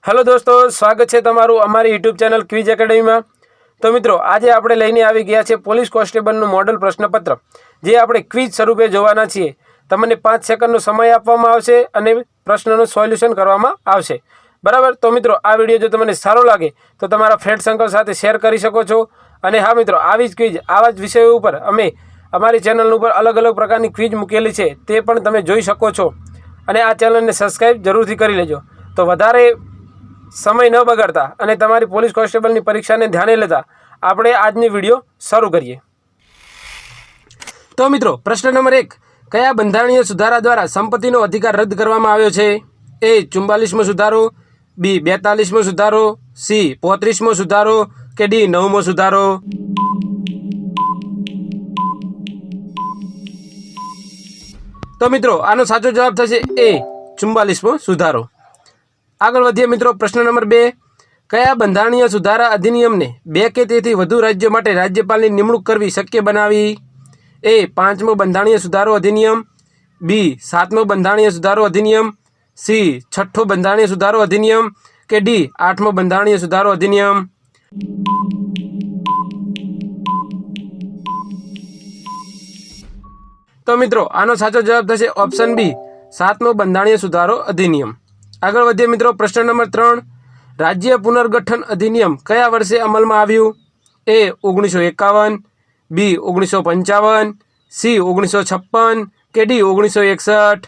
Hello दोस्तों, स्वागत है तमारू अमारी यूट्यूब चैनल क्विज एकेडमी में। तो मित्रों, आज आपणे लईने आवी गया छे पोलीस कोन्स्टेबलनुं मॉडल प्रश्नपत्र, जे आपणे क्विज स्वरूपे जोवाना छीए। तमने 5 सेकंडनो समय आपवामां आवशे अने प्रश्ननुं सोल्यूशन करवामां आवशे। बराबर। तो मित्रों, आ विडियो जो तमने सारो लागे तो तमारा फ्रेंड सर्कल साथे शेर करी शको छो। अने हाँ मित्रों, आवी ज क्विज आवा ज विषयो पर अमे अमारी चेनल पर अलग अलग प्रकारनी क्विज मूकेली छे, ते पण तमे जोई शको छो। अने आ चेनलने सब्सक्राइब जरूरथी करी लेजो। तो वधारे समय न बगाड़ता अने तमारी पोलीस कोन्स्टेबलनी परीक्षाने ध्याने लेता आपणे आजनी विडियो शरू करीए। तो मित्रों, प्रश्न नंबर 1, कया बंधारणीय सुधारा द्वारा संपत्तिनो अधिकार रद्द करवामां आव्यो छे? ए 44मो सुधारो, बी 42मो सुधारो, सी 35मो सुधारो के डी 9मो सुधारो? तो मित्रों, आनो साचो जवाब थशे ए 44मो सुधारो। आगळ वधीए मित्रों, प्रश्न नंबर 2, कया बंधारणीय सुधारा अधिनियम ने 2 के तेथी वधु राज्य माटे राज्यपालनी निमणूक करवी शक्य बनावी? ए 5मो बंधारणीय सुधारो अधिनियम, बी 7मो बंधारणीय सुधारो अधिनियम, सी 6ठो बंधारणीय सुधारो अधिनियम के डी 8मो बंधारणीय सुधारो अधिनियम? तो मित्रों, आनो साचो जवाब थशे ऑप्शन बी 7मो बंधारणीय सुधारो अधिनियम। आगळ वधीए मित्रों, प्रश्न नंबर 3, राज्य पुनर्गठन अधिनियम कया वर्षे अमलमां आव्युं? ए 1951, बी 1955, सी 1956 के डी 1961?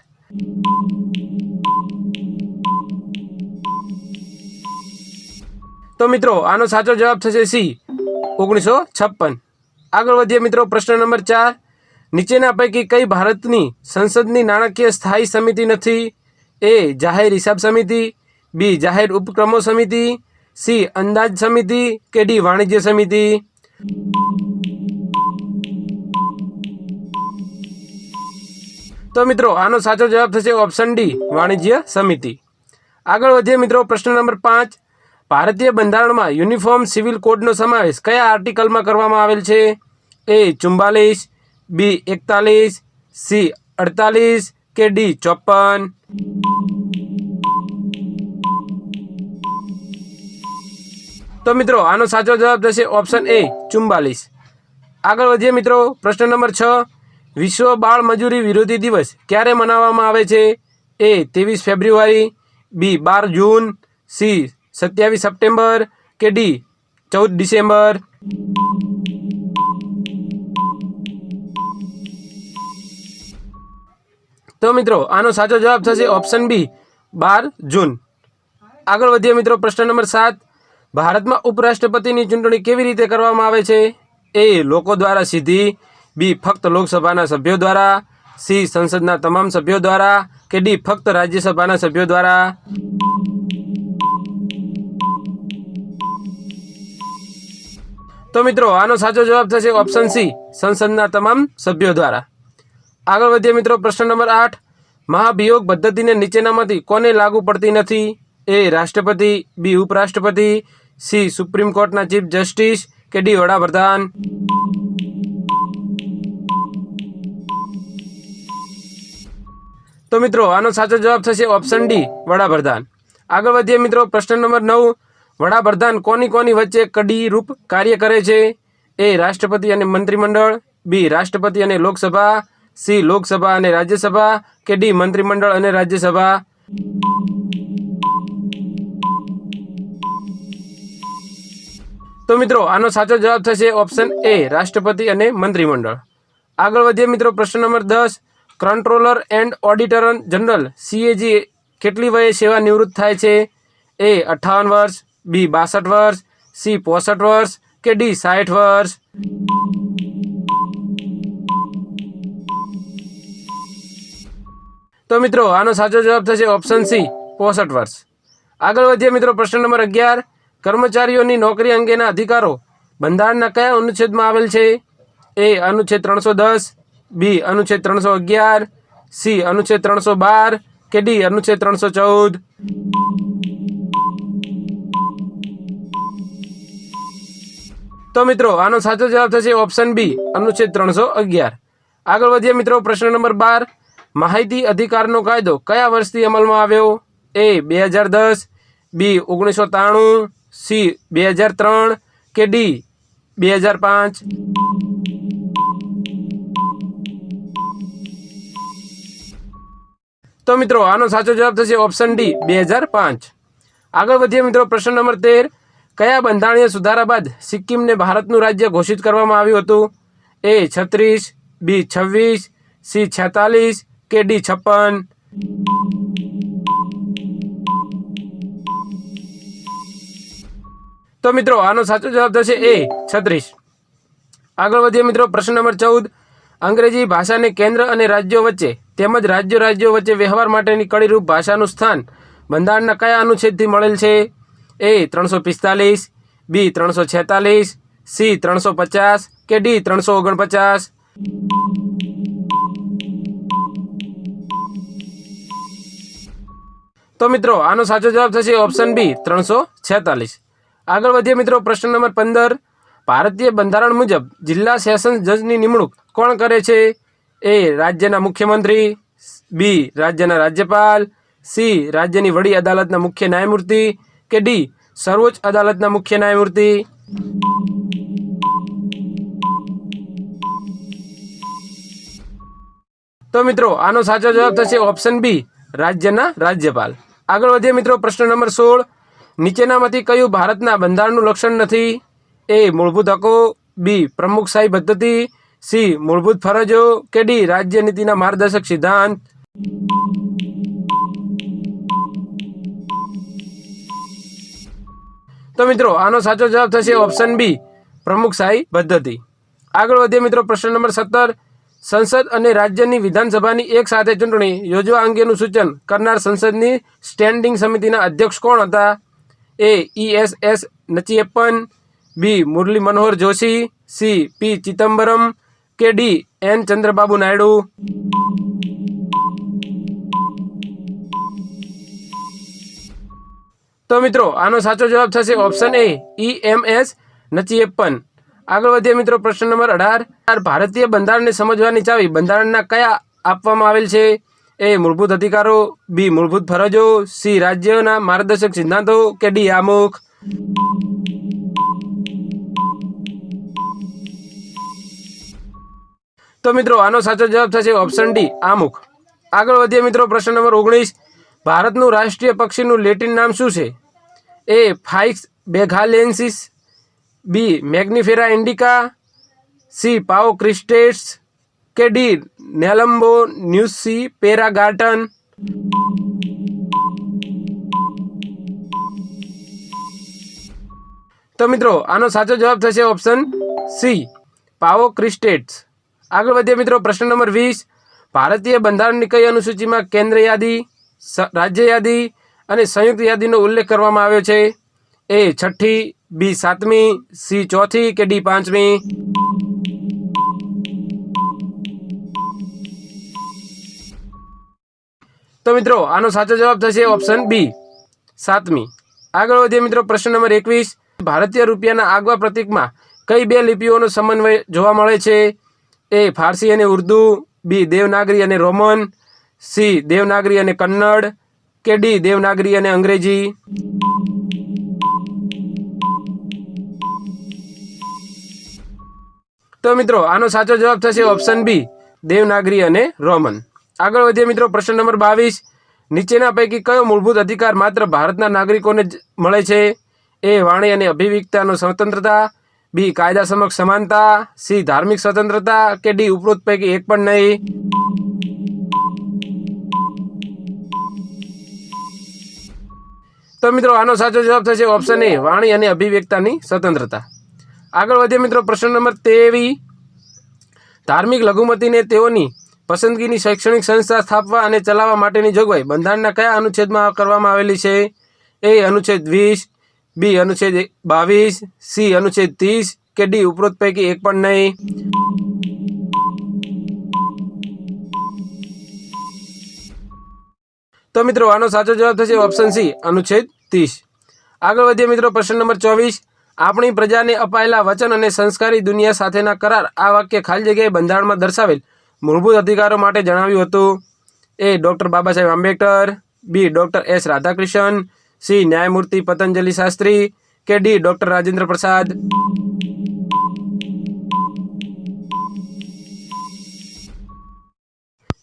तो मित्रों, आनो साचो जवाब थशे सी 1956। आगळ वधीए मित्रों, प्रश्न नंबर 4, नीचेना पैकी कई भारतनी संसदनी नाणाकीय स्थायी समिति नथी? ए जाहेर हिसाब समिति, बी जाहेर उपक्रमो समिति, सी अंदाज समिति के डी वाणिज्य समिति? तो मित्रों, आनो साचो जवाब थशे ऑप्शन डी वाणिज्य समिति। आगळ वधीए मित्रों, प्रश्न नंबर 5, भारतीय बंधारण में यूनिफॉर्म सिविल कोडनो समावेश कया आर्टिकल में करवामां आवेल छे? ए 44, बी 41, सी 48 के डी 54? तो मित्रों, आनो साचो जवाब थशे ऑप्शन ए 44। आगळ वधीए मित्रों, प्रश्न नंबर 6, विश्व बाळ मजूरी विरोधी दिवस क्यारे मनाववामां आवे छे? ए 23 फेब्रुआरी, बी 12 जून, सी 27 सप्टेम्बर के डी 14 डिसेम्बर? तो मित्रों, आनो साचो जवाब थशे ऑप्शन बी 12 जून। आगळ वधीए मित्रों, प्रश्न नंबर 7, भारत में उपराष्ट्रपतिनी चूंटणी केवी रीते करवामां आवे छे? ए लोको द्वारा सीधी, बी फक्त लोकसभाना सभ्यो द्वारा, सी संसदना तमाम सभ्यो द्वारा के डी फक्त राज्यसभाना सभ्यो द्वारा? तो मित्रों, आनो साचो जवाब थशे ऑप्शन सी संसदना तमाम सभ्यो द्वारा। आगळ वधीए मित्रों, प्रश्न नंबर 8, महाभियोग पद्धति ने नीचेनामांथी कोने लागू पड़ती नथी? ए राष्ट्रपति, बी उपराष्ट्रपति, सी सुप्रीम कोर्टना चीफ जस्टिस के डी वडाप्रधान? तो मित्रों, आनो साचो जवाब थशे ऑप्शन डी वडाप्रधान। आगळ वधीए मित्रों, प्रश्न नंबर 9, वडाप्रधान कोनी कोनी वच्चे कड़ी रूप कार्य करे छे? ए राष्ट्रपति अने मंत्रिमंडळ, बी राष्ट्रपति अने लोकसभा, सी लोकसभा अने राज्यसभा के डी मंत्रिमंडळ अने राज्यसभा? तो मित्रों, आनो साचो जवाब थशे ऑप्शन ए राष्ट्रपति अने मंत्रिमंडळ। आगळ वधीए मित्रों, प्रश्न number 10, controller and auditor general CAG केटली वये सेवा निवृत्त थाय छे? ए 58 वर्ष, बी 62 वर्ष, सी 65 वर्ष के डी 60 वर्ष? तो मित्रों, आनो साचो जवाब थशे ऑप्शन सी 65 वर्ष। आगळ वधीए मित्रों, प्रश्न नंबर 11, कर्मचारीओनी नौकरी अंगेना अधिकारो बंधारणना कया अनुच्छेदमां आवेल छे? ए अनुच्छेद 310, बी अनुच्छेद 311, सी अनुच्छेद 312 के डी अनुच्छेद 314? तो मित्रों, आनो साचो जवाब थशे ऑप्शन बी अनुच्छेद 311। आगळ वधीए मित्रों, प्रश्न नंबर 12, माहिती अधिकारनो कायदो कया वर्षथी अमलमां आव्यो? ए 2010, બી 1993, સી 2003 કે ડી 2005? તો મિત્રો આનો સાચો જવાબ થશે ઓપ્શન ડી 2005. આગળ વધીએ મિત્રો, પ્રશ્ન નંબર 13. કયા બંધારણીય સુધારા બાદ સિક્કિમને ભારતનું રાજ્ય ઘોષિત કરવામાં આવ્યું હતું? એ 36, બી 26, સી 46 કે ડી 56? તો મિત્રો આનો સાચો જવાબ થશે એ 36. આગળ વધીએ મિત્રો, પ્રશ્ન નંબર 14. અંગ્રેજી ભાષાને કેન્દ્ર અને રાજ્યો વચ્ચે તેમજ રાજ્યો વચ્ચે વ્યવહાર માટેની કડીરૂપ ભાષાનું સ્થાન બંધારણના કયા અનુચ્છેદથી મળેલ છે? એ 345, બી 346, સી 350 કે ડી 349? તો મિત્રો આનો સાચો જવાબ થશે ઓપ્શન બી 346. આગળ વધીએ મિત્રો, પ્રશ્ન નંબર 15. ભારતીય બંધારણ મુજબ જિલ્લા સેશન્સ જજની નિમણૂક કોણ કરે છે? એ રાજ્યના મુખ્યમંત્રી, બી રાજ્યના રાજ્યપાલ, સી રાજ્યની વડી અદાલતના મુખ્ય ન્યાયમૂર્તિ કે ડી સર્વોચ્ચ અદાલતના મુખ્ય ન્યાયમૂર્તિ? તો મિત્રો આનો સાચો જવાબ થશે ઓપ્શન બી રાજ્યના રાજ્યપાલ. આગળ વધીએ મિત્રો, પ્રશ્ન નંબર 16. નીચેનામાંથી કયું ભારતના બંધારણનું લક્ષણ નથી? એ મૂળભૂત હકો, બી પ્રમુખશાહી પદ્ધતિ, સી મૂળભૂત ફરજો કે ડી રાજ્ય નીતિના માર્ગદર્શક સિદ્ધાંત? તો મિત્રો આનો સાચો જવાબ થશે ઓપ્શન બી પ્રમુખશાહી પદ્ધતિ. આગળ વધીએ મિત્રો, પ્રશ્ન નંબર 17. સંસદ અને રાજ્યની વિધાનસભાની એક સાથે ચૂંટણી યોજવા અંગેનું સૂચન કરનાર સંસદની સ્ટેન્ડિંગ સમિતિના અધ્યક્ષ કોણ હતા? એ ESS નચિયપ્પન, બી મુરલી મનોહર જોશી, સી પી ચિદમ્બરમ કે ડી એન ચંદ્રબાબુ નાયડુ? તો મિત્રો આનો સાચો જવાબ થશે ઓપ્શન એ EMS નચિયપ્પન. આગળ વધીએ મિત્રો, પ્રશ્ન નંબર 18. ભારતીય બંધારણને સમજવાની ચાવી બંધારણના કયા આપવામાં આવેલ છે? એ મૂળભૂત અધિકારો, બી મૂળભૂત ફરજો, સી રાજ્યના માર્ગદર્શક સિદ્ધાંતો કે ડી આમુખ? તો મિત્રો આનો સાચો જવાબ થશે ઓપ્શન ડી આમુખ. આગળ વધીએ મિત્રો, પ્રશ્ન નંબર 19. ભારતનું રાષ્ટ્રીય પક્ષીનું લેટિન નામ શું છે? એ ફાઇક્સ બેંગાલેન્સિસ, બી મેગ્નિફેરા ઇન્ડિકા, સી પાઓ ક્રિસ્ટેટ્સ કે ડી નેલમ્બો ન્યુસી પેરાગાર્ટન? તો મિત્રો આનો સાચો જવાબ થશે ઓપ્શન સી પાઓ ક્રિસ્ટેટ્સ. આગળ વધીએ મિત્રો, પ્રશ્ન નંબર 20. ભારતીય બંધારણની કઈ અનુસૂચિમાં કેન્દ્ર યાદી, રાજ્ય યાદી અને સંયુક્ત યાદીનો ઉલ્લેખ કરવામાં આવ્યો છે? એ 6ઠી, બી 7મી, સી 4થી કે ડી 5મી? તો મિત્રો આનો સાચો જવાબ થશે ઓપ્શન બી 7મી. આગળ વધીએ મિત્રો, પ્રશ્ન નંબર 21. ભારતીય રૂપિયાના આગવા પ્રતીકમાં કઈ બે લિપિઓનો સમન્વય જોવા મળે છે? એ ફારસી અને ઉર્દુ, બી દેવનાગરી અને રોમન, સી દેવનાગરી અને કન્નડ કે ડી દેવનાગરી અને અંગ્રેજી? તો મિત્રો આનો સાચો જવાબ થશે ઓપ્શન બી દેવનાગરી અને રોમન. આગળ વધીએ મિત્રો, પ્રશ્ન નંબર 22. નીચેના પૈકી કયો મૂળભૂત અધિકાર માત્ર ભારતના નાગરિકોને જ મળે છે? એ વાણી અને અભિવ્યક્તિનો સ્વતંત્રતા, બી કાયદા સમક્ષ સમાનતા, સી ધાર્મિક સ્વતંત્રતા કે ડી ઉપરોક્ત પૈકી એક પણ નહીં? તો મિત્રો આનો સાચો જવાબ થશે ઓપ્શન એ વાણી અને અભિવ્યક્તિની સ્વતંત્રતા. આગળ વધીએ મિત્રો, પ્રશ્ન નંબર 23. ધાર્મિક લઘુમતીને તેઓની પસંદગીની શૈક્ષણિક સંસ્થા સ્થાપવા અને ચલાવવા માટેની જોગવાઈ બંધારણના કયા અનુચ્છેદમાં કરવામાં આવેલી છે? એ અનુચ્છેદ 20, બી અનુચ્છેદ 22, સી અનુચ્છેદ 30 કે ડી ઉપરોક્ત પૈકી એક પણ નહીં? તો મિત્રો આનો સાચો જવાબ થશે ઓપ્શન સી અનુચ્છેદ 30. આગળ વધીએ મિત્રો, પ્રશ્ન નંબર 24. આપણી પ્રજાને અપાયેલા વચન અને સંસ્કારી દુનિયા સાથેના કરાર આ વાક્ય ખાલી જગ્યાએ બંધારણમાં દર્શાવેલ મૂળભૂત અધિકારો માટે જણાવ્યું હતું? એ doctor Baba Saheb Ambedkar, B doctor S Radhakrishnan, C ન્યાયમૂર્તિ પતંજલિ શાસ્ત્રી કે ડી ડોક્ટર રાજેન્દ્ર પ્રસાદ?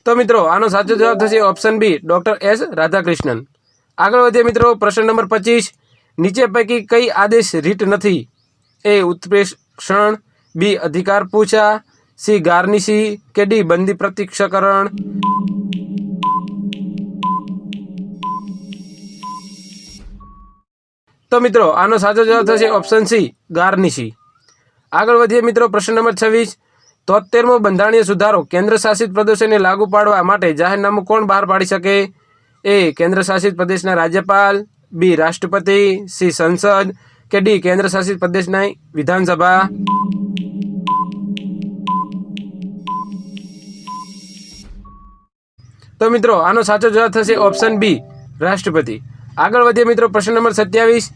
તો મિત્રો આનો સાચો જવાબ થશે option B doctor S Radhakrishnan. આગળ વધીએ મિત્રો, પ્રશ્ન નંબર 25. નીચે પૈકી કઈ આદેશ રીટ નથી? એ ઉત્પ્રેષણ, બી અધિકાર પૂછા, સી ગાર્નિશી કે ડી બંદી પ્રત્યક્ષકરણ? તો મિત્રો આનો સાચો જવાબ થશે ઓપ્શન સી ગાર્નિશી. આગળ વધીએ મિત્રો, પ્રશ્ન નંબર 26. 73મો બંધારણીય સુધારો કેન્દ્ર શાસિત પ્રદેશોને લાગુ પાડવા માટે જાહેરનામું કોણ બહાર પાડી શકે? એ કેન્દ્ર શાસિત પ્રદેશના રાજ્યપાલ, બી રાષ્ટ્રપતિ, સી સંસદ કે ડી કેન્દ્ર શાસિત પ્રદેશના વિધાનસભા? તો મિત્રો આનો સાચો જવાબ થશે ઓપ્શન બી રાષ્ટ્રપતિ. આગળ વધીએ મિત્રો, પ્રશ્ન નંબર 27.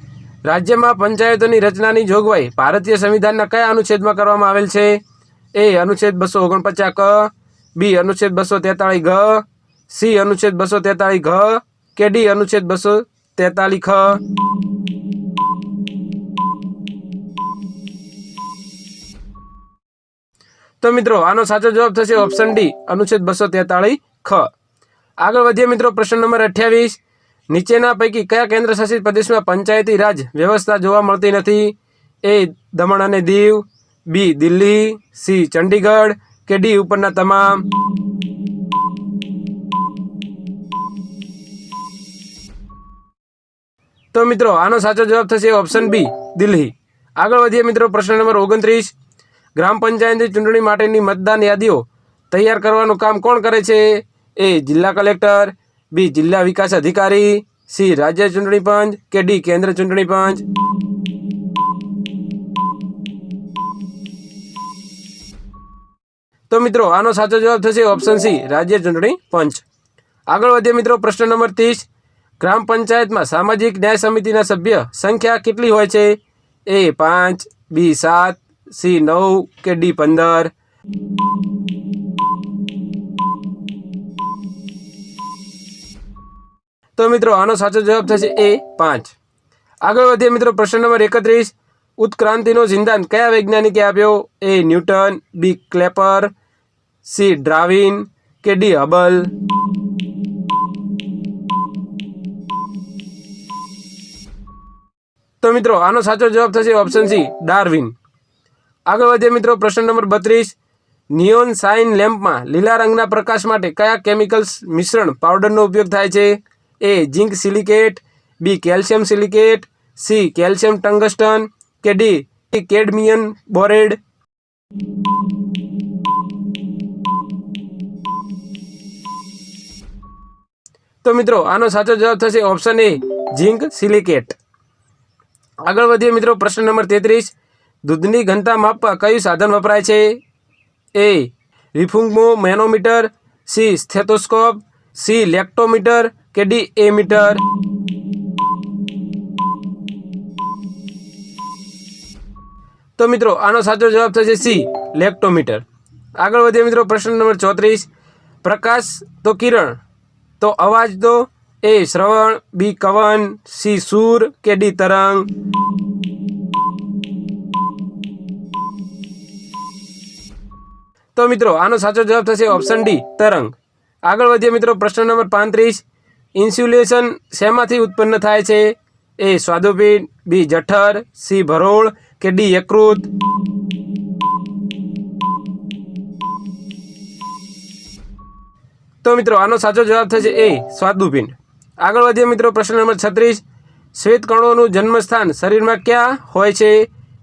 રાજ્યમાં પંચાયતોની રચનાની જોગવાઈ ભારતીય સંવિધાનના કયા અનુચ્છેદમાં કરવામાં આવેલ છે? એ અનુચ્છેદ 249 ક, બી અનુચ્છેદ 243 ઘ, સી અનુચ્છેદ 243 ઘ કે ડી અનુચ્છેદ 243 ખ? તો મિત્રો આનો સાચો જવાબ થશે ઓપ્શન ડી અનુચ્છેદ 243 ખ. આગળ વધીએ મિત્રો, પ્રશ્ન નંબર 28. નીચેના પૈકી કયા કેન્દ્ર શાસિત પ્રદેશમાં પંચાયતી રાજ વ્યવસ્થા જોવા મળતી નથી? એ દમણ અને દીવ, બી દિલ્હી, સી ચંડીગઢ કે ડી ઉપરના તમામ? તો મિત્રો આનો સાચો જવાબ થશે ઓપ્શન બી દિલ્હી. આગળ વધીએ મિત્રો, પ્રશ્ન નંબર 29. ગ્રામ પંચાયતની ચૂંટણી માટેની મતદાન યાદીઓ તૈયાર કરવાનું કામ કોણ કરે છે? એ જિલ્લા કલેક્ટર, બી જિલ્લા વિકાસ અધિકારી, સી રાજ્ય ચૂંટણી પંચ કે ડી કેન્દ્ર ચૂંટણી પંચ? તો મિત્રો આનો સાચો જવાબ થશે ઓપ્શન સી રાજ્ય ચૂંટણી પંચ. આગળ વધીએ મિત્રો, પ્રશ્ન નંબર 30. ગ્રામ પંચાયતમાં સામાજિક ન્યાય સમિતિના સભ્ય સંખ્યા કેટલી હોય છે? એ 5, બી 7, સી 9 કે ડી 15? તો મિત્રો આનો સાચો જવાબ થશે એ 5. આગળ વધીએ મિત્રો, પ્રશ્ન નંબર 31. ઉત્ક્રાંતિનો સિદ્ધાંત કયા વૈજ્ઞાનિકે આપ્યો? એ ન્યૂટન, બી ક્લેપર, સી ડાર્વિન કે ડી હબલ? તો મિત્રો આનો સાચો જવાબ થશે ઓપ્શન સી ડાર્વિન. આગળ વધીએ મિત્રો, પ્રશ્ન નંબર 32. નિયોન સાઇન લેમ્પમાં લીલા રંગના પ્રકાશ માટે કયા કેમિકલ્સ મિશ્રણ પાવડરનો ઉપયોગ થાય છે? A zinc silicate, B calcium silicate, C calcium tungsten કે ડી કેડમિયમ બોરેડ? તો મિત્રો આનો સાચો જવાબ થશે ઓપ્શન એ ઝિંક સિલિકેટ. આગળ વધીએ મિત્રો, પ્રશ્ન નંબર 33. દૂધની ઘનતા માપવા કયું સાધન વપરાય છે? એ રિફુંગમો મેનોમીટર, સી સ્ટેથોસ્કોપ, સી લેક્ટોમીટર કે ડી એ મીટર? તો મિત્રો આનો સાચો જવાબ થશે સી લેક્ટોમીટર. આગળ વધીએ મિત્રો, પ્રશ્ન નંબર 34. પ્રકાશ તો કિરણ તો અવાજ તો? એ શ્રવણ, બી કવન, સી સૂર કે ડી તરંગ? તો મિત્રો આનો સાચો જવાબ થશે ઓપ્શન ડી તરંગ. આગળ વધીએ મિત્રો, પ્રશ્ન નંબર 35. ઇન્સ્યુલેશન શેમાંથી ઉત્પન્ન થાય છે? એ સ્વાદુપિંડ, બી જઠર, સી ભરોળ કે ડી યકૃત? તો મિત્રો આનો સાચો જવાબ થશે એ સ્વાદુપિંડ. આગળ વધીએ મિત્રો, પ્રશ્ન નંબર 36. શ્વેત કણોનું જન્મસ્થાન શરીરમાં ક્યાં હોય છે?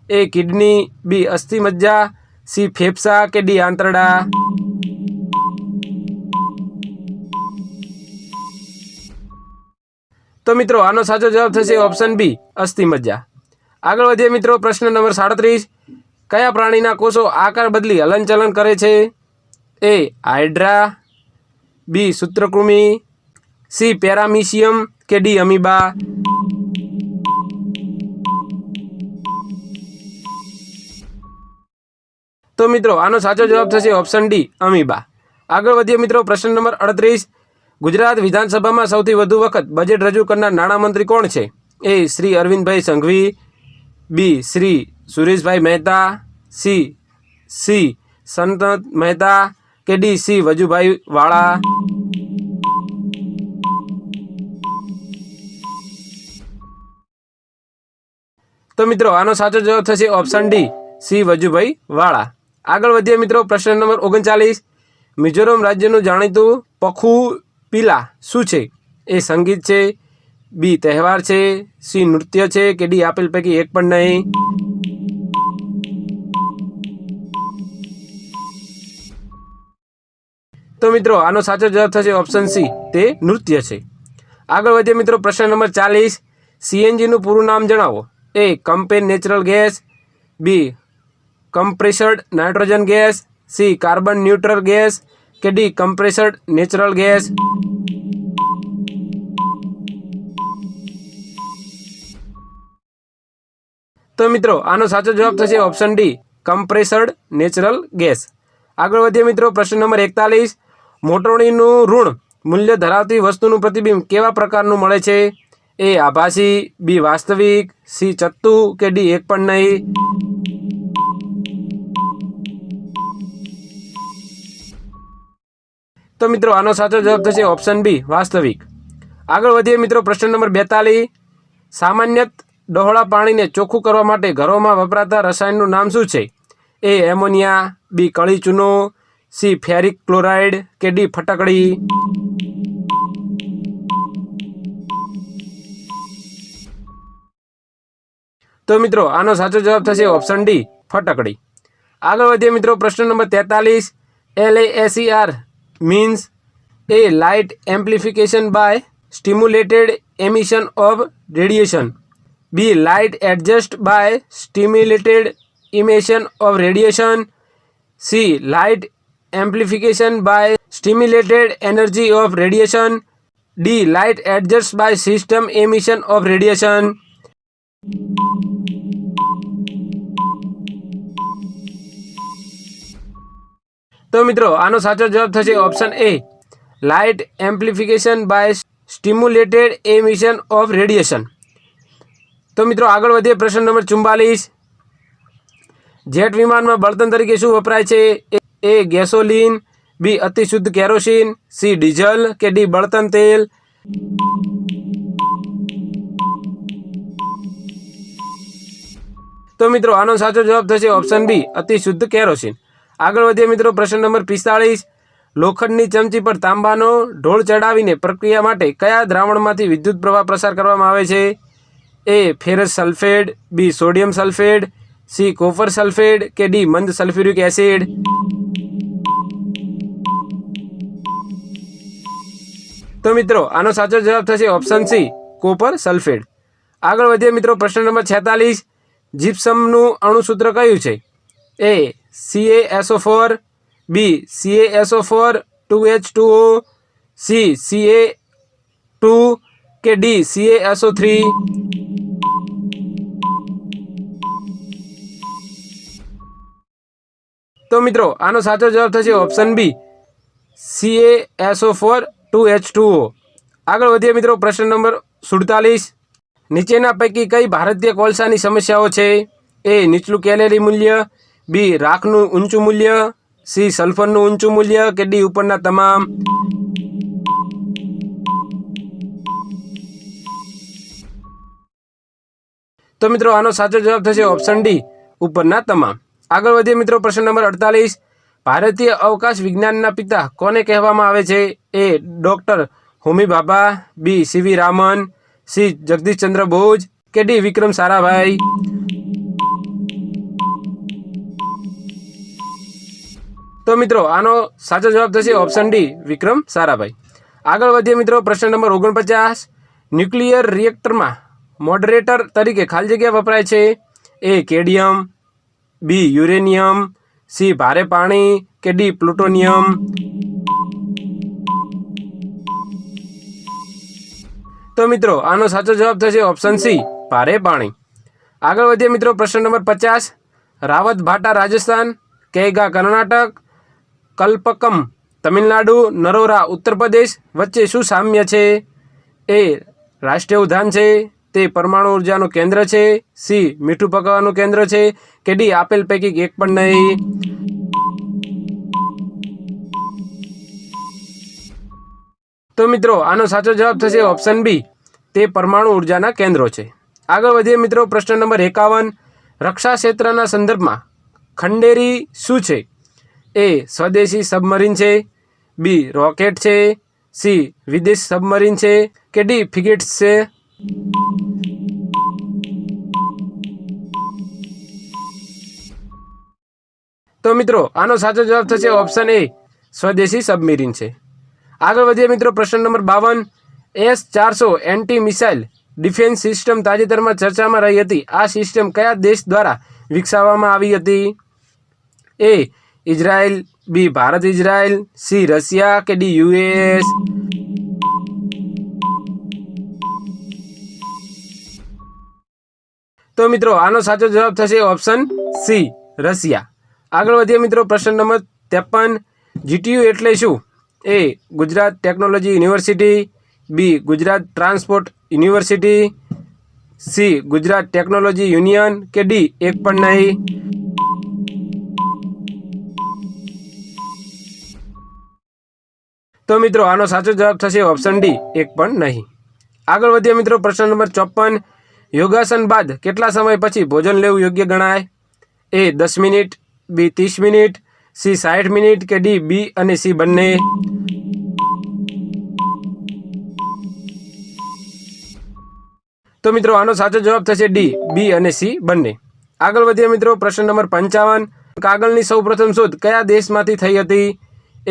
એ કિડની, બી અસ્થિ મજ્જા, સી ફેફસા કે ડી આંતરડા? તો મિત્રો આનો સાચો જવાબ થશે ઓપ્શન બી અસ્થિ મજ્જા. આગળ વધીએ મિત્રો, પ્રશ્ન નંબર 37. કયા પ્રાણીના કોષો આકાર બદલી હલનચલન કરે છે? એ હાઇડ્રા, બી સૂત્રકૃમિ, સી પેરામીશિયમ કે ડી અમીબા? તો મિત્રો આનો સાચો જવાબ થશે ઓપ્શન ડી અમીબા. આગળ વધીએ મિત્રો, પ્રશ્ન નંબર 38. ગુજરાત વિધાનસભામાં સૌથી વધુ વખત બજેટ રજૂ કરનાર નાણામંત્રી કોણ છે? એ શ્રી અરવિંદભાઈ સંઘવી, બી શ્રી સુરેશભાઈ મહેતા, સી સંત મહેતા કે ડી સી વજુભાઈ વાળા? તો મિત્રો આનો સાચો જવાબ થશે ઓપ્શન ડી સી વજુભાઈ વાળા. આગળ વધીએ મિત્રો, પ્રશ્ન નંબર 39. મિઝોરમ રાજ્યનું જાણીતું પખુપીલા શું છે? એ સંગીત છે, બી તહેવાર છે, સી નૃત્ય છે કે ડી આપેલ પૈકી એક પણ નહીં? તો મિત્રો આનો સાચો જવાબ થશે ઓપ્શન સી, તે નૃત્ય છે. આગળ વધીએ મિત્રો, પ્રશ્ન નંબર 40. સીએનજીનું પૂરું નામ જણાવો. A compressed natural gas, B compressed nitrogen gas, C carbon neutral gas કે ડી કમ્પ્રેસર્ડ નેચરલ ગેસ? તો મિત્રો આનો સાચો જવાબ થશે option D compressed natural gas. આગળ વધીએ મિત્રો, પ્રશ્ન નંબર 41. મોટરણીનું ઋણ મૂલ્ય ધરાવતી વસ્તુનું પ્રતિબિંબ કેવા પ્રકારનું મળે છે? એ આભાસી, બી વાસ્તવિક, સી ચત્તુ કે ડી એક પણ નહીં? તો મિત્રો આનો સાચો જવાબ થશે ઓપ્શન બી વાસ્તવિક. આગળ વધીએ મિત્રો, પ્રશ્ન નંબર 42. સામાન્યત ડહોળા પાણીને ચોખ્ખું કરવા માટે ઘરોમાં વપરાતા રસાયણનું નામ શું છે? એ એમોનિયા, બી કળી ચૂનો, સી ફેરિક ક્લોરાઇડ કે ડી ફટકડી? તો મિત્રો આનો સાચો જવાબ થશે ઓપ્શન ડી ફટકડી. આગળ વધીએ મિત્રો, પ્રશ્ન number 43. LASER means a light amplification by stimulated emission of radiation, b light adjust by stimulated emission of radiation, c light amplification by stimulated energy of radiation, d light adjust by system emission of radiation? તો મિત્રો આનો સાચો જવાબ થશે option A light amplification by stimulated emission of radiation. તો મિત્રો આગળ વધીએ, પ્રશ્ન નંબર 44. જેટ વિમાનમાં બળતણ તરીકે શું વપરાય છે? એ ગેસોલિન, બી અતિ શુદ્ધ કેરોસીન, સી ડીઝલ કે ડી બળતણ તેલ? તો મિત્રો આનો સાચો જવાબ થશે ઓપ્શન બી અતિ શુદ્ધ કેરોસીન. આગળ વધીએ મિત્રો, પ્રશ્ન નંબર 45. લોખંડની ચમચી પર તાંબાનો ઢોળ ચડાવીને પ્રક્રિયા માટે કયા દ્રાવણમાંથી વિદ્યુત પ્રવાહ પ્રસાર કરવામાં આવે છે? A ferrous sulphate, B sodium sulphate, C copper sulphate કે ડી મંદ સલ્ફ્યુરિક એસિડ? તો મિત્રો આનો સાચો જવાબ થશે ઓપ્શન સી કોપર સલ્ફેટ. આગળ વધીએ મિત્રો, પ્રશ્ન નંબર 46. જીપ્સમનું અણુસૂત્ર કયું છે? એ CaSO4, બી CaSO4 2H2O, સી Ca2 કે ડી CaSO3? તો મિત્રો આનો સાચો જવાબ થશે ઓપ્શન બી CaSO4 2H2O. આગળ વધીએ મિત્રો, પ્રશ્ન નંબર 47. નીચેના પૈકી કઈ ભારતીય કોલસાની સમસ્યાઓ છે? એ નીચલું કેલેરી મૂલ્ય, બી રાખનું ઊંચું મૂલ્ય, સી સલ્ફરનું ઊંચું મૂલ્ય કે ડી ઉપરના તમામ? તો મિત્રો આનો સાચો જવાબ થશે ઓપ્શન ડી ઉપરના તમામ. આગળ વધીએ મિત્રો, પ્રશ્ન નંબર 48. ભારતીય અવકાશ વિજ્ઞાનના પિતા કોને કહેવામાં આવે છે? એ ડોક્ટર હોમી ભાભા, બી સીવી રામન, સી જગદીશચંદ્ર બોઝ કે ડી વિક્રમ સારાભાઈ? તો મિત્રો આનો સાચો જવાબ થશે ઓપ્શન ડી વિક્રમ સારાભાઈ. આગળ વધીએ મિત્રો, પ્રશ્ન નંબર 49. ન્યુક્લિયર રિએક્ટરમાં મોડરેટર તરીકે ખાલી જગ્યા વપરાય છે? એ કેડિયમ, બી યુરેનિયમ, સી ભારે પાણી કે ડી પ્લુટોનિયમ? તો મિત્રો આનો સાચો જવાબ થશે ઓપ્શન સી ભારે પાણી. આગળ વધીએ મિત્રો, પ્રશ્ન નંબર 50. રાવત ભાટા રાજસ્થાન, કૈગા કર્ણાટક, કલ્પકમ તમિલનાડુ, નરોરા, ઉત્તર પ્રદેશ વચ્ચે શું સામ્ય છે? એ રાષ્ટ્રીય ઉદ્યાન છે, તે પરમાણુ ઉર્જાનું કેન્દ્ર છે, સી મીઠું પકવવાનું કેન્દ્ર છે, કે ડી આપેલ પૈકી એક પણ નહીં? તો મિત્રો આનો સાચો જવાબ થશે ઓપ્શન બી, તે પરમાણુ ઉર્જાના કેન્દ્રો છે. આગળ વધીએ મિત્રો, પ્રશ્ન નંબર 51. રક્ષા ક્ષેત્રના સંદર્ભમાં ખંડેરી શું છે? એ સ્વદેશી સબમરીન છે, બી રોકેટ છે, સી વિદેશ સબમરીન છે, કે ડી ફ્રિગેટ્સ છે? તો મિત્રો આનો સાચો જવાબ થશે ઓપ્શન એ, સ્વદેશી સબમરીન છે. આગળ વધીએ મિત્રો, પ્રશ્ન number 52. S-400 anti missile defence system તાજેતરમાં ચર્ચામાં રહી હતી. આ સિસ્ટમ કયા દેશ દ્વારા વિકસાવવામાં આવી હતી? એ ઇઝરાયલ, બી ભારત ઇઝરાયલ, સી રશિયા, કે ડી US? તો મિત્રો આનો સાચો જવાબ થશે ઓપ્શન સી, રશિયા. આગળ વધીએ મિત્રો, પ્રશ્ન નંબર 53. GTU એટલે શું? A Gujarat technology university, B Gujarat transport university, C Gujarat technology union, કે ડી એક પણ નહીં? તો મિત્રો આનો સાચો જવાબ થશે ઓપ્શન ડી, એક પણ નહીં. આગળ વધીએ મિત્રો, પ્રશ્ન નંબર 54. યોગાસન બાદ કેટલા સમય પછી ભોજન લેવું યોગ્ય ગણાય? એ 10 મિનિટ, બી 30 મિનિટ, સી 60 મિનિટ, કે ડી બી અને સી બંને? તો મિત્રો આનો સાચો જવાબ થશે ડી, બી અને સી બંને. આગળ વધીએ મિત્રો, પ્રશ્ન નંબર 55. કાગળની સૌપ્રથમ શોધ કયા દેશમાંથી થઈ હતી?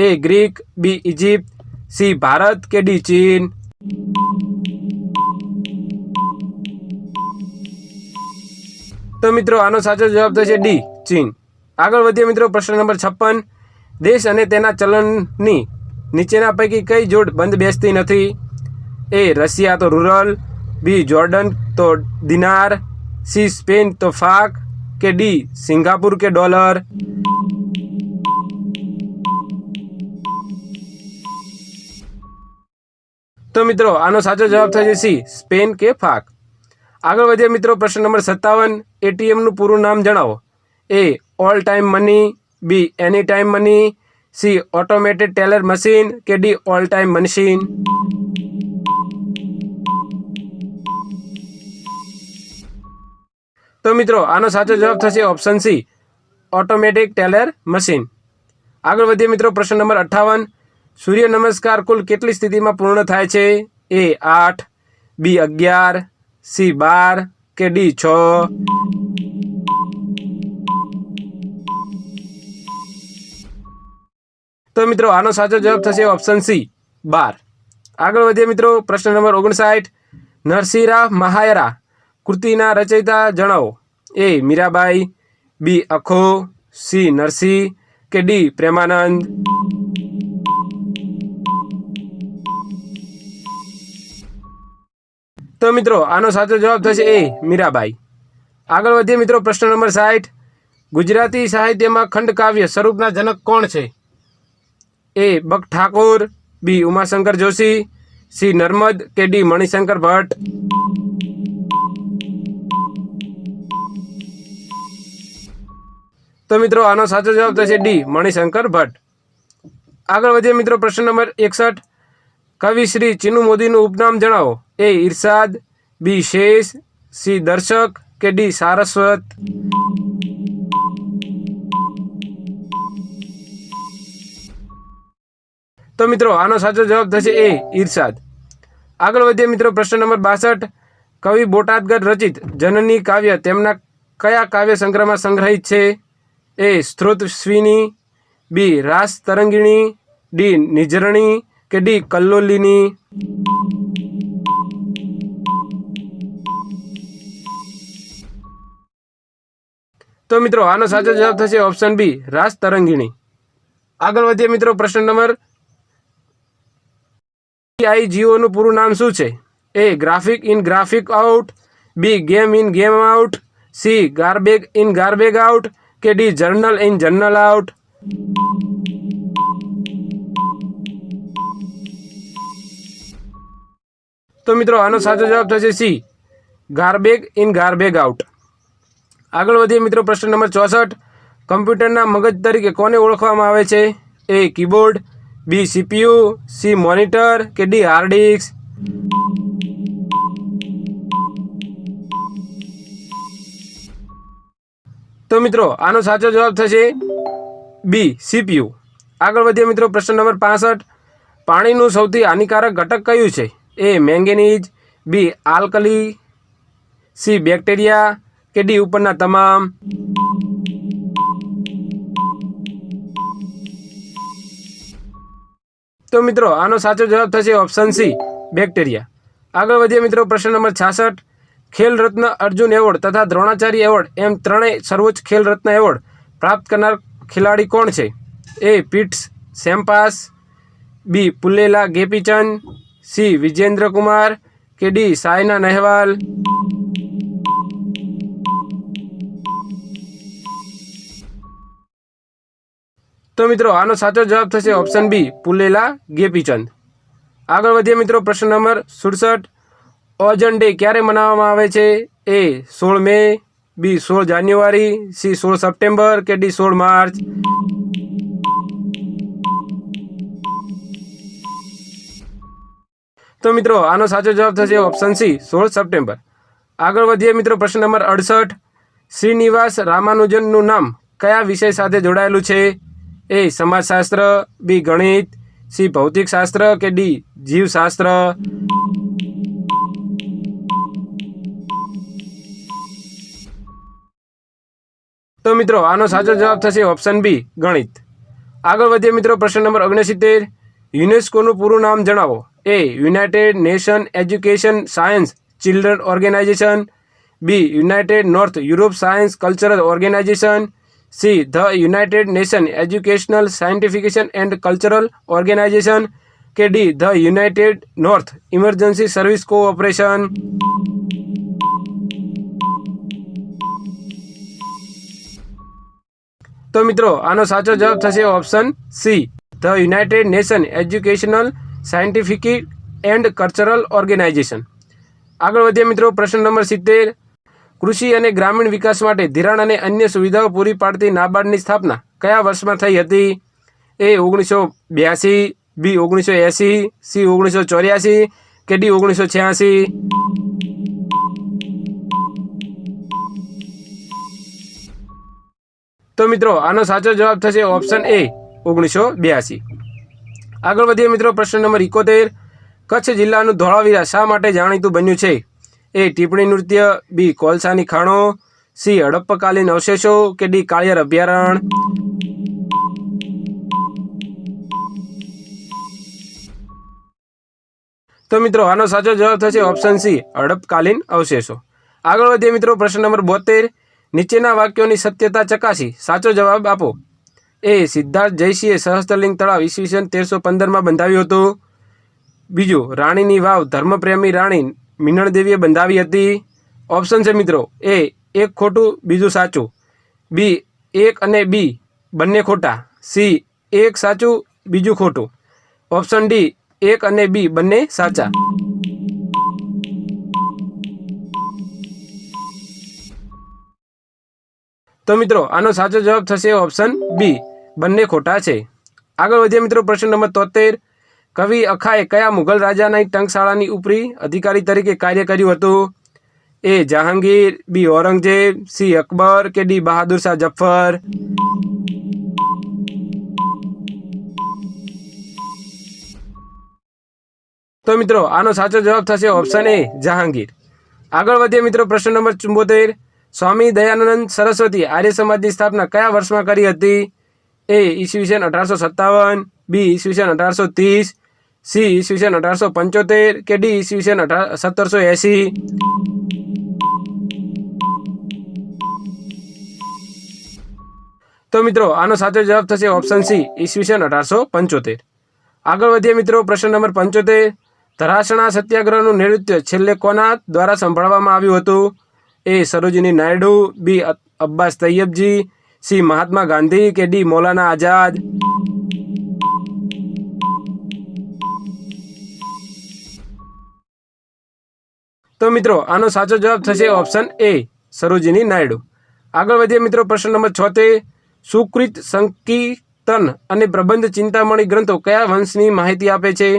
એ ગ્રીક, બી ઇજિપ્ત, સી ભારત, કે ડી ચીન? તો મિત્રો આનો સાચો જવાબ થશે ડી, ચીન. આગળ વધીએ મિત્રો, પ્રશ્ન નંબર 56. દેશ અને તેના ચલણની નીચેના પૈકી કઈ જોડ બંધ બેસતી નથી? એ રશિયા તો રૂરલ, બી જોર્ડન તો દિનાર, સી સ્પેન તો ફાક, કે ડી સિંગાપુર કે ડોલર? તો મિત્રો આનો સાચો જવાબ થશે સી, સ્પેન કે ફાક. આગળ વધીએ મિત્રો, પ્રશ્ન નંબર 57. ATMનું પૂરું નામ જણાવો. A all time money, B any time money, C automated teller machine, કે ડી ઓલ ટાઈમ મશીન? તો મિત્રો આનો સાચો જવાબ થશે option C, automatic teller machine. આગળ વધીએ મિત્રો, પ્રશ્ન નંબર 58. સૂર્ય નમસ્કાર કુલ કેટલી સ્થિતિમાં પૂર્ણ થાય છે? એ 8, બી 11, સી 12, કે ડી 6? તો મિત્રો આનો સાચો જવાબ થશે ઓપ્શન સી, 12. આગળ વધીએ મિત્રો, પ્રશ્ન નંબર 59. નરસિંહરાવ મહાયરા કૃતિના રચયિતા જણાવો. એ મીરાબાઈ, બી અખો, સી નરસિંહ, કે ડી પ્રેમાનંદ? તો મિત્રો આનો સાચો જવાબ થશે એ મીરાબાઈ. આગળ વધીએ મિત્રો, પ્રશ્ન નંબર 60. ગુજરાતી સાહિત્યમાં ખંડકાવ્ય સ્વરૂપના જનક કોણ છે? એ બક ઠાકોર, બી ઉમાશંકર જોશી, સી નર્મદ, કે ડી મણિશંકર ભટ્ટ? તો મિત્રો આનો સાચો જવાબ થશે ડી, મણિશંકર ભટ્ટ. આગળ વધીએ મિત્રો, પ્રશ્ન નંબર 61. કવિ શ્રી ચીનુ મોદીનું ઉપનામ જણાવો. એ ઇરશાદ, બી શેષ, સી દર્શક, કે ડી સારસ્વત? તો મિત્રો આનો સાચો જવાબ થશે એ ઇરશાદ. આગળ વધીએ મિત્રો, પ્રશ્ન નંબર 62. કવિ બોટાદગર રચિત જનની કાવ્ય તેમના કયા કાવ્ય સંગ્રહમાં સંગ્રહિત છે? એ સ્ત્રોતસ્વિની, બી રાસ તરંગિણી, ડી નિઝરણી, કે ડી કલ્લોલિની? તો મિત્રો આનો સાચો જવાબ થશે ઓપ્શન બી, રાસ તરંગિણી. આગળ વધીએ મિત્રો, પ્રશ્ન નંબર GIGO નું પૂરું નામ શું છે? A graphic in graphic out, B game in game out, C garbage in garbage out, કે D journal in journal out? તો મિત્રો આનો સાચો જવાબ થશે C, garbage in garbage out. આગળ વધીએ મિત્રો, પ્રશ્ન નંબર 64. કમ્પ્યુટરના મગજ તરીકે કોને ઓળખવામાં આવે છે? એ કીબોર્ડ, બી સીપીયુ, સી મોનિટર કે ડી હાર્ડ ડિસ્ક. તો મિત્રો આનો સાચો જવાબ થશે બી સીપીયુ. આગળ વધીએ મિત્રો, પ્રશ્ન નંબર 65. પાણીનું સૌથી હાનિકારક ઘટક કયું છે? એ મેંગેનીઝ, બી આલ્કલી, સી બેક્ટેરિયા કે ડી ઉપરના તમામ. તો મિત્રો આનો સાચો જવાબ થશે ઓપ્શન સી, બેક્ટેરિયા. આગળ વધીએ મિત્રો, પ્રશ્ન નંબર 66. ખેલ રત્ન, અર્જુન એવોર્ડ તથા દ્રોણાચાર્ય એવોર્ડ એમ ત્રણેય સર્વોચ્ચ ખેલ રત્ન એવોર્ડ પ્રાપ્ત કરનાર ખેલાડી કોણ છે? એ પીટ્સ સેમ્પાસ, બી પુલ્લેલા ગેપીચંદ, સી વિજેન્દ્ર કુમાર કે ડી સાયના નહેવાલ. તો મિત્રો આનો સાચો જવાબ થશે ઓપ્શન બી, પુલ્લેલા ગેપીચંદ. આગળ વધીએ મિત્રો, પ્રશ્ન નંબર 67. ઓઝોન ડે ક્યારે મનાવવામાં આવે છે? એ 16 મે, બી 16 જાન્યુઆરી, સી 16 સપ્ટેમ્બર કે ડી 16 માર્ચ. તો મિત્રો આનો સાચો જવાબ થશે ઓપ્શન સી, 16 સપ્ટેમ્બર. આગળ વધીએ મિત્રો, પ્રશ્ન નંબર 68. શ્રીનિવાસ રામાનુજનનું નામ કયા વિષય સાથે જોડાયેલું છે? એ સમાજશાસ્ત્ર, બી ગણિત, સી ભૌતિકશાસ્ત્ર કે ડી જીવશાસ્ત્ર. તો મિત્રો આનો સાચો જવાબ થશે ઓપ્શન બી, ગણિત. આગળ વધીએ મિત્રો, પ્રશ્ન નંબર 69. યુનેસ્કોનું પૂરું નામ જણાવો. A united nation education science children organisation, B united north Europe science cultural organisation, C the united nation educational scientification and cultural organisation કે D the united north emergency service cooperation. તો મિત્રો આનો સાચો જવાબ થશે option C, the united nation educational scientific and cultural organisation. આગળ વધીએ મિત્રો, પ્રશ્ન નંબર 70. કૃષિ અને ગ્રામીણ વિકાસ માટે ધિરાણ અને અન્ય સુવિધાઓ પૂરી પાડતી નાબાર્ડની સ્થાપના કયા વર્ષમાં થઈ હતી? એ 1982, બી 1980, સી 1984 કે ડી 1986. તો મિત્રો આનો સાચો જવાબ થશે ઓપ્શન એ, 1982. આગળ વધીએ મિત્રો, પ્રશ્ન નંબર 71. કચ્છ જિલ્લાનું ધોળાવીરા શા માટે જાણીતું બન્યું છે? એ ટીપણી નૃત્ય, બી કોલસાની ખાણો, સી હડપ્પકાલીન અવશેષો કે ડી કાળિયાર અભયારણ્ય. તો મિત્રો આનો સાચો જવાબ થશે ઓપ્શન સી, હડપ્પકાલીન અવશેષો. આગળ વધીએ મિત્રો, પ્રશ્ન નંબર 72. નીચેના વાક્યોની સત્યતા ચકાસી સાચો જવાબ આપો. એ સિદ્ધાર્થ જયસિંહે સહસ્ત્રલિંગ તળાવ ઈસવીસન 1315માં બંધાવ્યું હતું. બીજું, રાણીની વાવ ધર્મપ્રેમી રાણી મીનળદેવીએ બંધાવી હતી. ઓપ્શન છે મિત્રો, એ એક ખોટું બીજું સાચું, બી 1 અને બી બંને ખોટા, સી 1 સાચું બીજું ખોટું, ઓપ્શન ડી 1 અને બી બંને સાચા. તો મિત્રો આનો સાચો જવાબ થશે ઓપ્શન બી, બંને ખોટા છે. આગળ વધીએ મિત્રો, પ્રશ્ન નંબર 73. કવિ અખાએ કયા મુઘલ રાજાની ટંકશાળાની ઉપરી અધિકારી તરીકે કાર્ય કર્યું હતું? એ જહાંગીર, બી ઔરંગઝેબ, સી અકબર કે ડી બહાદુર શાહ જફર. તો મિત્રો આનો સાચો જવાબ થશે ઓપ્શન એ, જહાંગીર. આગળ વધીએ મિત્રો, પ્રશ્ન નંબર 74. સ્વામી દયાનંદ સરસ્વતી આર્ય સમાજની સ્થાપના કયા વર્ષમાં કરી હતી? એ ઈસવીસન 1857, બી ઈસવીસન 1830, સી ઈસવીસન 1875 કે ડી ઈસવીસન 1780. તો મિત્રો આનો સાચો જવાબ થશે ઓપ્શન સી, ઈસવીસન 1875. આગળ વધીએ મિત્રો, પ્રશ્ન નંબર 75. ધરાસણા સત્યાગ્રહનું નેતૃત્વ છેલ્લે કોના દ્વારા સંભાળવામાં આવ્યું હતું? એ સરોજિની નાયડુ, બી અબ્બાસ તૈયબજી, સી મહાત્મા ગાંધી કે ડી મૌલાના આઝાદ. તો મિત્રો આનો સાચો જવાબ થશે ઓપ્શન એ, સરોજિની નાયડુ. આગળ વધીએ મિત્રો, પ્રશ્ન નંબર 76. સુકૃત, સંકીર્તન અને પ્રબંધ ચિંતામણી ગ્રંથો કયા વંશની માહિતી આપે છે?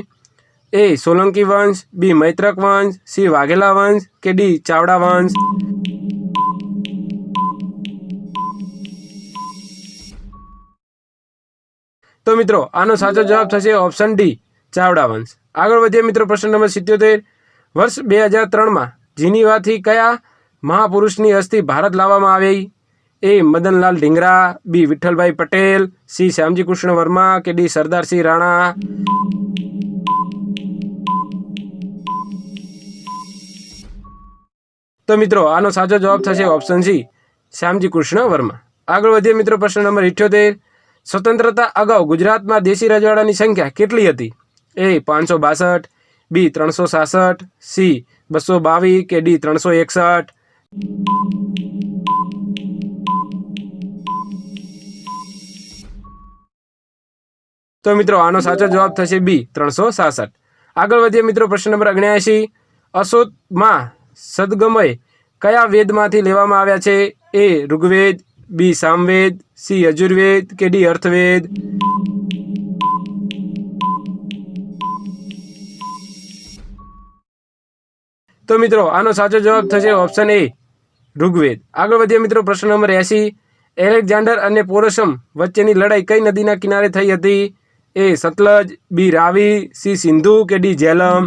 એ સોલંકી વંશ, બી મૈત્રક વંશ, સી વાઘેલા વંશ કે ડી ચાવડા વંશ. તો મિત્રો આનો સાચો જવાબ થશે ઓપ્શન ડી, ચાવડા વંશ. આગળ વધીએ મિત્રો, પ્રશ્ન નંબર 77. વર્ષ 2003માં જીનીવાથી કયા મહાપુરુષની અસ્થિ ભારત લાવવામાં આવી? એ મદનલાલ ઢીંગરા, બી વિઠ્ઠલભાઈ પટેલ, સી શ્યામજી કૃષ્ણ વર્મા કે ડી સરદારસિંહ રાણા. તો મિત્રો આનો સાચો જવાબ થશે ઓપ્શન સી, શ્યામજી કૃષ્ણ વર્મા. આગળ વધીએ મિત્રો, પ્રશ્ન નંબર 78. સ્વતંત્રતા અગાઉ ગુજરાતમાં દેશી રજવાડાની સંખ્યા કેટલી હતી? એ 562, બી 366, સી 222 કે ડી 361. તો મિત્રો આનો સાચો જવાબ થશે બી, 366. આગળ વધીએ મિત્રો, પ્રશ્ન નંબર 79. અશોકમાં સદગમય કયા વેદમાંથી લેવામાં આવ્યા છે? એ ઋગ્વેદ, બી સામવેદ, સી યજુર્વેદ કે ડી અર્થવેદ. તો મિત્રો આનો સાચો જવાબ થશે ઓપ્શન એ, ઋગ્વેદ. આગળ વધીએ મિત્રો, પ્રશ્ન નંબર 80. એલેક્ઝાન્ડર અને પોરસમ વચ્ચેની લડાઈ કઈ નદીના કિનારે થઈ હતી? એ સતલજ, બી રાવી, સી સિંધુ કે ડી ઝેલમ.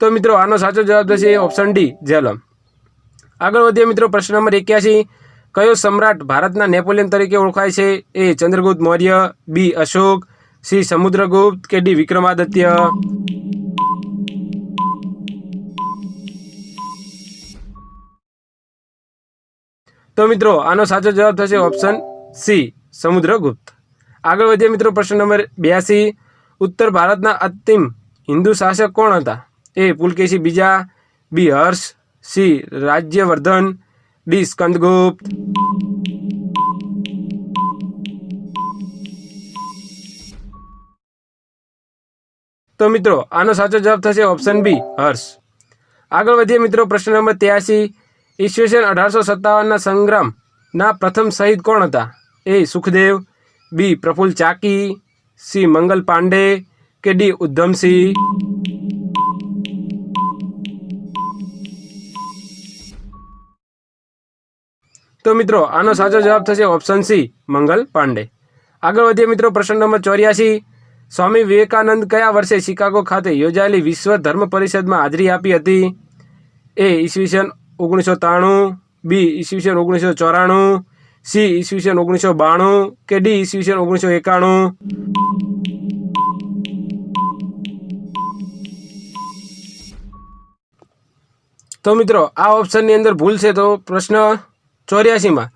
તો મિત્રો આનો સાચો જવાબ થશે ઓપ્શન ડી, ઝેલમ. આગળ વધીએ મિત્રો, પ્રશ્ન નંબર 81. કયો સમ્રાટ ભારતના નેપોલિયન તરીકે ઓળખાય છે? એ ચંદ્રગુપ્ત મૌર્ય, બી અશોક, સી સમુદ્રગુપ્ત કે ડી વિક્રમાદિત્ય. તો મિત્રો આનો સાચો જવાબ થશે ઓપ્શન સી, સમુદ્રગુપ્ત. આગળ વધીએ મિત્રો, પ્રશ્ન નંબર 82. ઉત્તર ભારતના અંતિમ હિન્દુ શાસક કોણ હતા? એ પુલકેશી બીજા, બી હર્ષ, સી રાજ્યવર્ધન, ડી સ્કંદગુપ્ત. તો મિત્રો આનો સાચો જવાબ થશે ઓપ્શન બી, હર્ષ. આગળ વધીએ મિત્રો, પ્રશ્ન નંબર 83. ઈસવીસન 1857ના સંગ્રામના પ્રથમ શહીદ કોણ હતા? એ સુખદેવ, બી પ્રફુલ્લ ચાકી, સી મંગલ પાંડે કે ડી ઉધમસિંહ. તો મિત્રો આનો સાચો જવાબ થશે ઓપ્શન સી, મંગલ પાંડે. આગળ વધીએ મિત્રો, પ્રશ્ન નંબર 84. સ્વામી વિવેકાનંદ કયા વર્ષે શિકાગો ખાતે યોજાયેલી વિશ્વ ધર્મ પરિષદમાં હાજરી આપી હતી? એ ઈસવીસન 1993, બી ઈસવીસન 1994, સી ઈસવીસન 1992 કે ડી ઈસવીસન 1991. તો મિત્રો આ ઓપ્શનની અંદર ભૂલ છે, તો પ્રશ્ન 84માં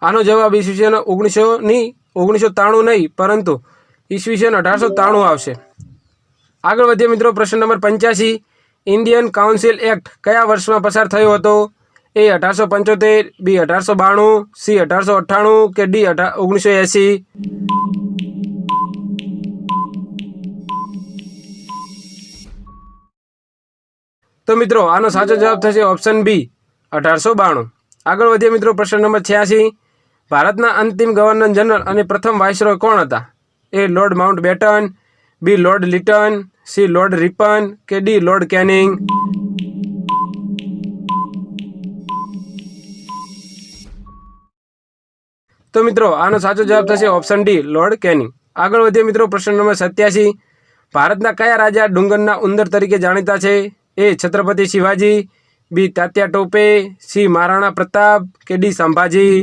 આનો જવાબ ઈસવીસન 1993 નહીં પરંતુ ઈસવીસન 1893 આવશે. આગળ વધીએ મિત્રો, પ્રશ્ન નંબર 85. ઇન્ડિયન કાઉન્સિલ એક્ટ કયા વર્ષમાં પસાર થયો હતો? એ 1875, બી 1892, સી 1898 કે ડી 1980. તો મિત્રો આનો સાચો જવાબ થશે ઓપ્શન બી, 1892. આગળ વધીએ મિત્રો, પ્રશ્ન નંબર 86. ભારતના અંતિમ ગવર્નર જનરલ અને પ્રથમ વાઇસરોય કોણ હતા? એ લોર્ડ માઉન્ટ બેટન, બી lord Litton, C lord Ripon કે ડી લોર્ડ કેનિંગ. તો મિત્રો આનો સાચો જવાબ થશે ઓપ્શન ડી, લોર્ડ કેનિંગ. આગળ વધીએ મિત્રો, પ્રશ્ન નંબર 87. ભારતના કયા રાજા ડુંગરના ઉંદર તરીકે જાણીતા છે? એ છત્રપતિ શિવાજી, બી તાત્યા ટોપે, સી મહારાણા પ્રતાપ કે ડી સંભાજી.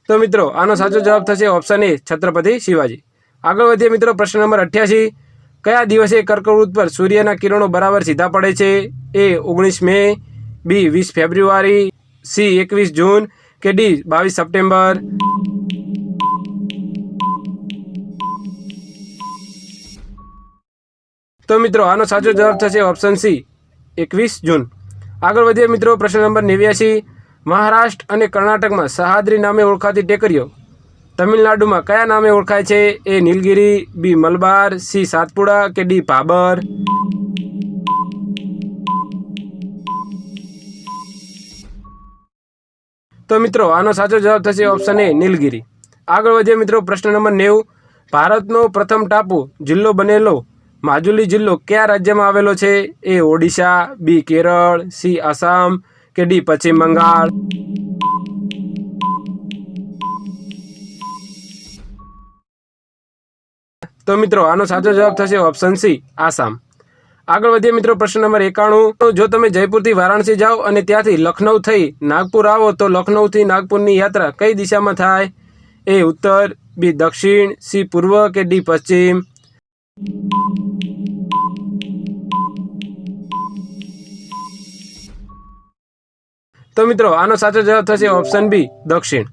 તો મિત્રો આનો સાચો જવાબ થશે ઓપ્શન એ, છત્રપતિ શિવાજી. આગળ વધીએ મિત્રો, પ્રશ્ન નંબર 88. કયા દિવસે કર્કવૃત પર સૂર્યના કિરણો બરાબર સીધા પડે છે? એ 19 મે, બી 20 ફેબ્રુઆરી, સી 21 જૂન કે ડી 22 સપ્ટેમ્બર. તો મિત્રો આનો સાચો જવાબ થશે ઓપ્શન સી, 21 જૂન. આગળ વધીએ મિત્રો, પ્રશ્ન નંબર 89. મહારાષ્ટ્ર અને કર્ણાટકમાં સહ્યાદ્રી નામે ઓળખાતી ટેકરીઓ તમિલનાડુમાં કયા નામે ઓળખાય છે? એ નીલગિરી, બી મલબાર, સી સાતપુડા કે ડી ભાબર? તો મિત્રો આનો સાચો જવાબ થશે ઓપ્શન એ નીલગિરી. આગળ વધીએ મિત્રો, પ્રશ્ન નંબર 90. ભારતનો પ્રથમ ટાપુ જિલ્લો બનેલો માજુલી જિલ્લો કયા રાજ્યમાં આવેલો છે? એ ઓડિશા, બી કેરળ, સી આસામ કે ડી પશ્ચિમ બંગાળ? તો મિત્રો આનો સાચો જવાબ થશે ઓપ્શન સી આસામ. આગળ વધીએ મિત્રો, પ્રશ્ન નંબર 91. જો તમે જયપુરથી વારાણસી જાઓ અને ત્યાંથી લખનઉ થઈ નાગપુર આવો તો લખનઉથી નાગપુરની યાત્રા કઈ દિશામાં થાય? એ ઉત્તર, બી દક્ષિણ, સી પૂર્વ કે ડી પશ્ચિમ? તો મિત્રો આનો સાચો જવાબ થશે ઓપ્શન બી દક્ષિણ.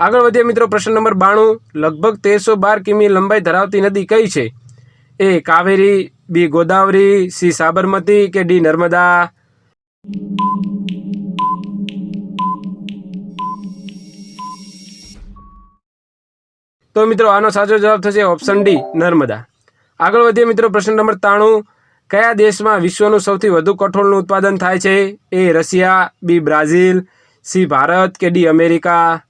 આગળ વધીએ મિત્રો, પ્રશ્ન નંબર 92. લગભગ 1312 કિમી લંબાઈ ધરાવતી નદી કઈ છે? એ કાવેરી, બી ગોદાવરી, સી સાબરમતી કે ડી નર્મદા? તો મિત્રો આનો સાચો જવાબ થશે ઓપ્શન ડી નર્મદા. આગળ વધીએ મિત્રો, પ્રશ્ન નંબર 93. કયા દેશમાં વિશ્વનું સૌથી વધુ કઠોળનું ઉત્પાદન થાય છે? A Russia, B Brazil, C Bharat કે ડી અમેરિકા?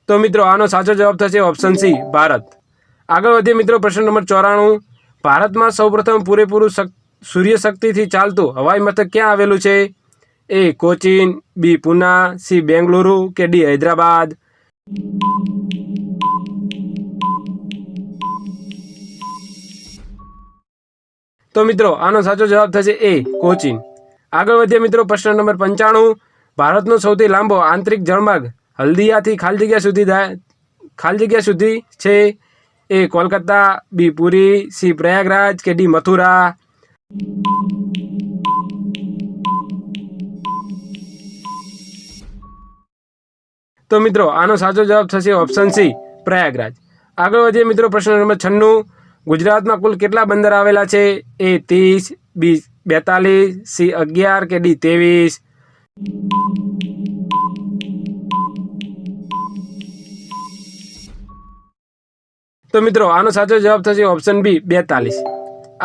તો મિત્રો આનો સાચો જવાબ થશે ઓપ્શન સી ભારત. આગળ વધીએ મિત્રો, પ્રશ્ન નંબર 94. ભારતમાં સૌપ્રથમ પૂરેપૂરું સૂર્યશક્તિથી ચાલતું હવાઈ મથક ક્યાં આવેલું છે? એ કોચીન, બી પુના, સી બેંગલુરુ કે ડી હૈદરાબાદ? તો મિત્રો આનો સાચો જવાબ થશે એ કોચીન. આગળ વધીએ મિત્રો, પ્રશ્ન નંબર 95. ભારતનો સૌથી લાંબો આંતરિક જળમાર્ગ હલ્દિયાથી ખાલી જગ્યા સુધી છે? એ કોલકાતા, બી પુરી, સી પ્રયાગરાજ કે ડી મથુરા? તો મિત્રો આનો સાચો જવાબ થશે ઓપ્શન સી પ્રયાગરાજ. આગળ વધીએ મિત્રો, પ્રશ્ન નંબર 96. ગુજરાતમાં કુલ કેટલા બંદર આવેલા છે? એ 30, બી 42, સી 11 કે ડી 23? તો મિત્રો આનો સાચો જવાબ થશે ઓપ્શન બી 42.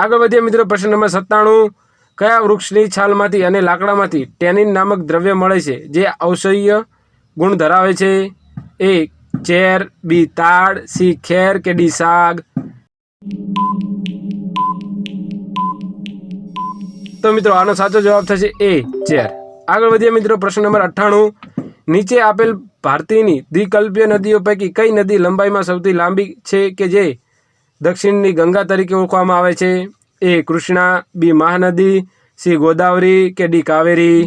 આગળ વધીએ મિત્રો, પ્રશ્ન નંબર 97. કયા વૃક્ષની છાલમાંથી અને લાકડામાંથી ટેનિન નામક દ્રવ્ય મળે છે જે ઔષધીય ગુણ ધરાવે છે? એ ચેર, બી તાડ, સી ખેર કે ડી સાગ? તો મિત્રો આનો સાચો જવાબ થશે એ ચેર. આગળ વધીએ મિત્રો, પ્રશ્ન નંબર 98. નીચે આપેલ ભારતીયની દ્વિકલ્પીય નદીઓ પૈકી કઈ નદી લંબાઈમાં સૌથી લાંબી છે કે જે દક્ષિણની ગંગા તરીકે ઓળખવામાં આવે છે? એ કૃષ્ણા, બી મહાનદી, સી ગોદાવરી કે ડી કાવેરી?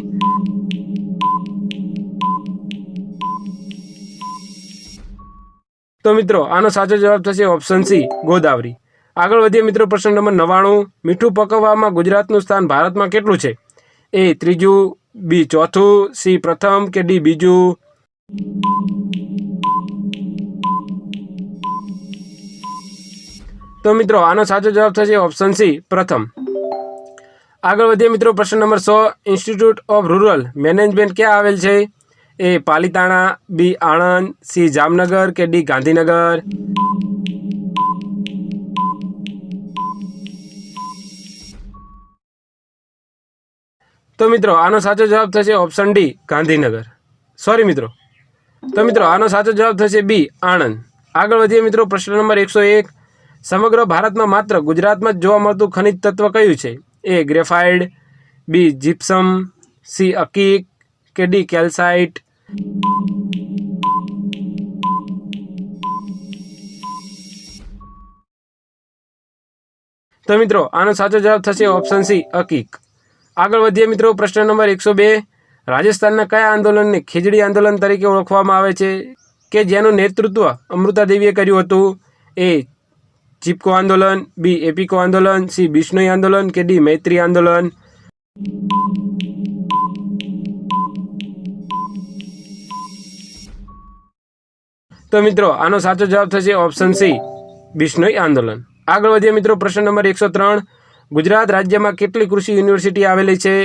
તો મિત્રો આનો સાચો જવાબ થશે ઓપ્શન સી ગોદાવરી. આગળ વધીએ મિત્રો, પ્રશ્ન નંબર 99. મીઠું પકવવામાં ગુજરાતનું સ્થાન ભારતમાં કેટલું છે? એ ત્રીજું, બી ચોથું, સી પ્રથમ કે ડી બીજું? તો મિત્રો આનો સાચો જવાબ થશે ઓપ્શન સી પ્રથમ. આગળ વધીએ મિત્રો, પ્રશ્ન number 100. Institute of rural management ક્યાં આવેલ છે? એ પાલિતાણા, બી આણંદ, સી જામનગર કે ડી ગાંધીનગર? તો મિત્રો આનો સાચો જવાબ થશે ઓપ્શન ડી ગાંધીનગર. સોરી મિત્રો. તો મિત્રો આનો સાચો જવાબ થશે બી આણંદ. આગળ વધીએ મિત્રો, પ્રશ્ન નંબર 101. સમગ્ર ભારતમાં માત્ર ગુજરાતમાં જ જોવા મળતું ખનિજ તત્વ કયું છે? એ ગ્રેફાઇટ, બી જીપ્સમ, સી અકીક કે ડી કેલ્સાઇટ? તો મિત્રો આનો સાચો જવાબ થશે ઓપ્શન સી અકીક. આગળ વધીએ મિત્રો, પ્રશ્ન નંબર 102. રાજસ્થાનના કયા આંદોલનને ખીજડી આંદોલન તરીકે ઓળખવામાં આવે છે કે જેનું નેતૃત્વ અમૃતા દેવીએ કર્યું હતું? એ ચિપકો આંદોલન, બી એપિકો આંદોલન, સી બિશ્નોઈ આંદોલન કે ડી મૈત્રી આંદોલન? તો મિત્રો આનો સાચો જવાબ થશે ઓપ્શન સી બિશ્નોઈ આંદોલન. આગળ વધીએ મિત્રો, પ્રશ્ન નંબર 103. ગુજરાત રાજ્યમાં કેટલી કૃષિ યુનિવર્સિટી આવેલી છે?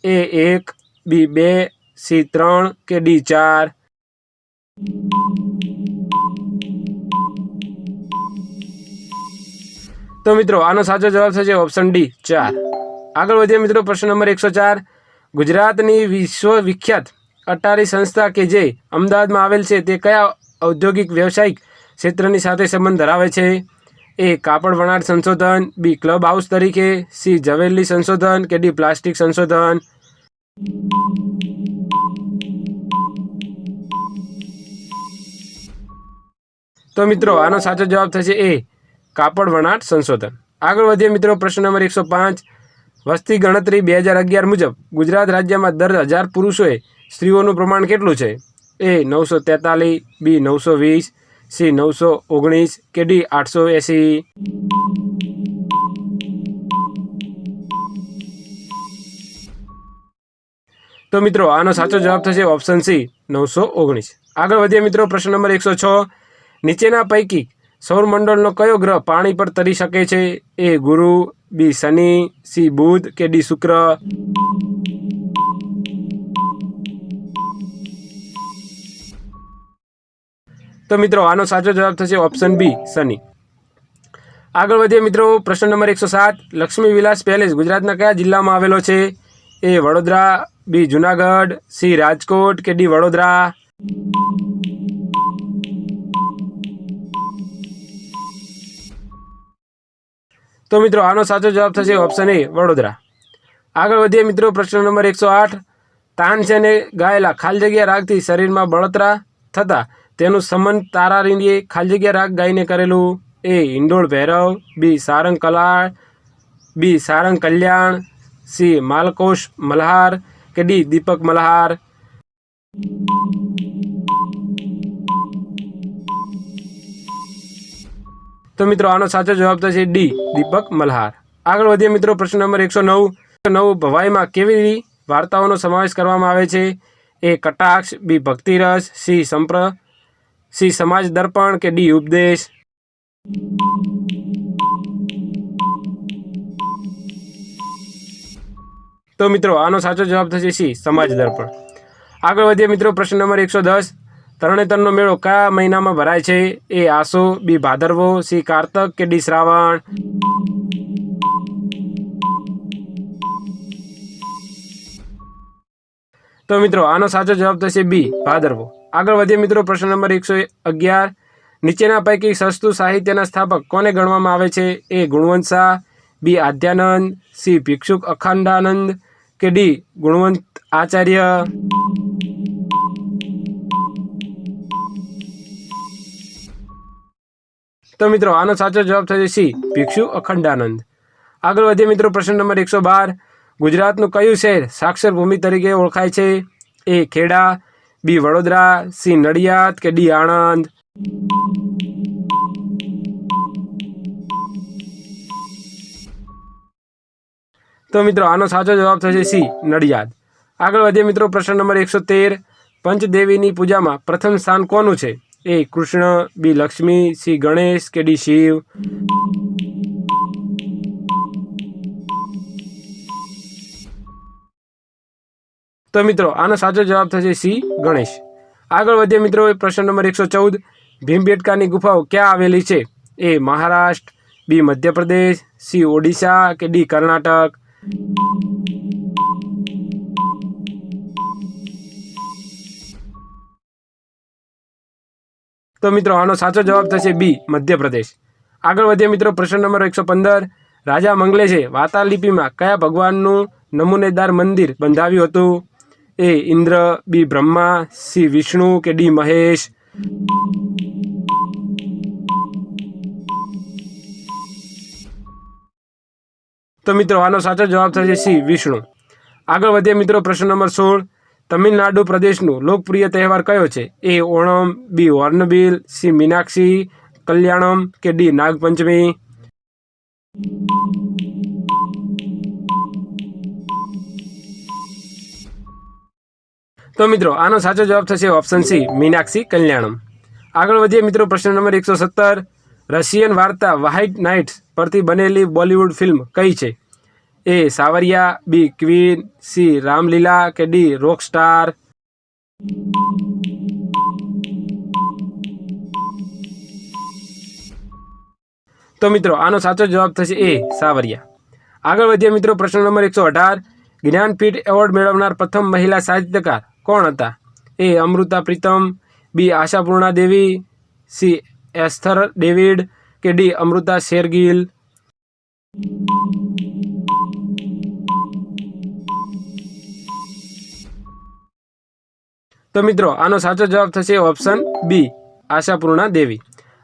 A 1, B 2, C 3 કે D 4? તો મિત્રો આનો સાચો જવાબ થશે ઓપ્શન ડી 4. આગળ વધીએ મિત્રો, પ્રશ્ન નંબર 104. ગુજરાતની વિશ્વવિખ્યાત અટારી સંસ્થા કે જે અમદાવાદમાં આવેલ છે તે કયા ઔદ્યોગિક વ્યવસાયિક ક્ષેત્રની સાથે સંબંધ ધરાવે છે? A કાપડ વણાટ સંશોધન, B ક્લબ હાઉસ તરીકે, C જવેલી સંશોધન કે D પ્લાસ્ટિક સંશોધન? તો મિત્રો આનો સાચો જવાબ થશે A કાપડ વણાટ સંશોધન. આગળ વધીએ મિત્રો, પ્રશ્ન નંબર 105. વસ્તી ગણતરી 2011 મુજબ ગુજરાત રાજ્યમાં દર 1000 પુરુષોએ સ્ત્રીઓનું પ્રમાણ કેટલું છે? A 943, B 920, C 919 કે D 880? તો મિત્રો આનો સાચો જવાબ થશે ઓપ્શન C 919. આગળ વધીએ મિત્રો, પ્રશ્ન નંબર 106. નીચેના પૈકી સૌરમંડળનો કયો ગ્રહ પાણી પર તરી શકે છે? A ગુરુ, B શનિ, C બુધ કે D શુક્ર? તો મિત્રો આનો સાચો જવાબ થશે ઓપ્શન B શનિ. આગળ વધીએ મિત્રો, પ્રશ્ન નંબર 107. લક્ષ્મી વિલાસ પેલેસ ગુજરાતના કયા જિલ્લામાં આવેલો છે? A Vadodara, B Junagadh, C Rajkot કે D વડોદરા? તો મિત્રો આનો સાચો જવાબ થશે ઓપ્શન A વડોદરા. આગળ વધીએ મિત્રો, પ્રશ્ન નંબર 108. તાનસેને ગાયેલા ખાલી જગ્યા રાગથી શરીરમાં બળતરા થતા તેનું સમન તારારીએ ખાલી જગ્યા રાગ ગાઈને કરેલું? A હિંડોળ Bhairav, B Sarang કલાળ, B Sarang Kalyan, C માલકોશ Malhar કે D દીપક મલ્હાર? તો મિત્રો આનો સાચો જવાબ થશે D દીપક મલ્હાર. આગળ વધીએ મિત્રો, પ્રશ્ન નંબર 109. ભવાઈમાં કેવી વાર્તાઓનો સમાવેશ કરવામાં આવે છે? A કટાક્ષ, B ભક્તિરસ, C સમાજ દર્પણ કે D ઉપદેશ? તો મિત્રો આનો સાચો જવાબ થશે C સમાજ દર્પણ. આગળ વધીએ મિત્રો, પ્રશ્ન નંબર 110. તરણેતરનો મેળો કયા મહિનામાં ભરાય છે? A Aso, B Bhadarvo, C કારતક કે D શ્રાવણ? તો મિત્રો આનો સાચો જવાબ થશે B ભાદરવો. આગળ વધીએ મિત્રો, પ્રશ્ન નંબર 111. નીચેના પૈકી સસ્તું સાહિત્યના સ્થાપક કોને ગણવામાં આવે છે? A Gunvant Shah, B આદ્યાનંદ, C ભિક્ષુક Akhandanand કે D ગુણવંત આચાર્ય? તો મિત્રો આનો સાચો જવાબ થશે C ભિક્ષુ અખંડાનંદ. આગળ વધીએ મિત્રો, પ્રશ્ન નંબર 112. ગુજરાતનું કયું શહેર સાક્ષર ભૂમિ તરીકે ઓળખાય છે? A Kheda, B Vadodara, C Nadiad કે D આણંદ? તો મિત્રો આનો સાચો જવાબ થશે C નડિયાદ. આગળ વધીએ મિત્રો, પ્રશ્ન નંબર 113. પંચદેવીની પૂજામાં પ્રથમ સ્થાન કોનું છે? A Krishna, B Lakshmi, C Ganesh કે D શિવ? તો મિત્રો આનો સાચો જવાબ થશે C ગણેશ. આગળ વધીએ મિત્રો, પ્રશ્ન નંબર 114. ભીમબેટકાની ગુફાઓ ક્યાં આવેલી છે? A Maharashtra, B Madhya Pradesh, C Odisha કે D કર્ણાટક? તો મિત્રો આનો સાચો જવાબ થશે B મધ્યપ્રદેશ. આગળ વધીએ મિત્રો, પ્રશ્ન નંબર 115. રાજા મંગલેશે વાતાલ લિપિમાં કયા ભગવાનનું નમૂનેદાર મંદિર બંધાવ્યું હતું? A Indra, B Brahma, C Vishnu કે D મહેશ? તો મિત્રો આનો સાચો જવાબ થશે C વિષ્ણુ. આગળ વધીએ મિત્રો, પ્રશ્ન નંબર 16. તમિલનાડુ પ્રદેશનું લોકપ્રિય તહેવાર કયો છે? A Onam, B Hornbill, C Meenakshi Kalyanam કે D નાગપંચમી? તો મિત્રો આનો સાચો જવાબ થશે ઓપ્શન C મીનાક્ષી કલ્યાણમ. આગળ વધીએ મિત્રો, પ્રશ્ન નંબર 117. રશિયન વાર્તા વ્હાઇટ નાઇટ્સ પરથી બનેલી બોલિવૂડ ફિલ્મ કઈ છે? એ સાવરિયા, બી ક્વીન, સી રામલીલા કે ડી રોકસ્ટાર? તો મિત્રો આનો સાચો જવાબ થશે એ સાવરિયા. આગળ વધીએ મિત્રો, પ્રશ્ન નંબર 118. જ્ઞાનપીઠ એવોર્ડ મેળવનાર પ્રથમ મહિલા સાહિત્યકાર કોણ હતા? એ અમૃતા પ્રીતમ, બી આશાપૂર્ણા દેવી, સી એસ્થર ડેવિડ કે ડી અમૃતા શેરગીલ? તો મિત્રો આનો સાચો જવાબ થશે ઓપ્શન બી આશાપૂર્ણા દેવી.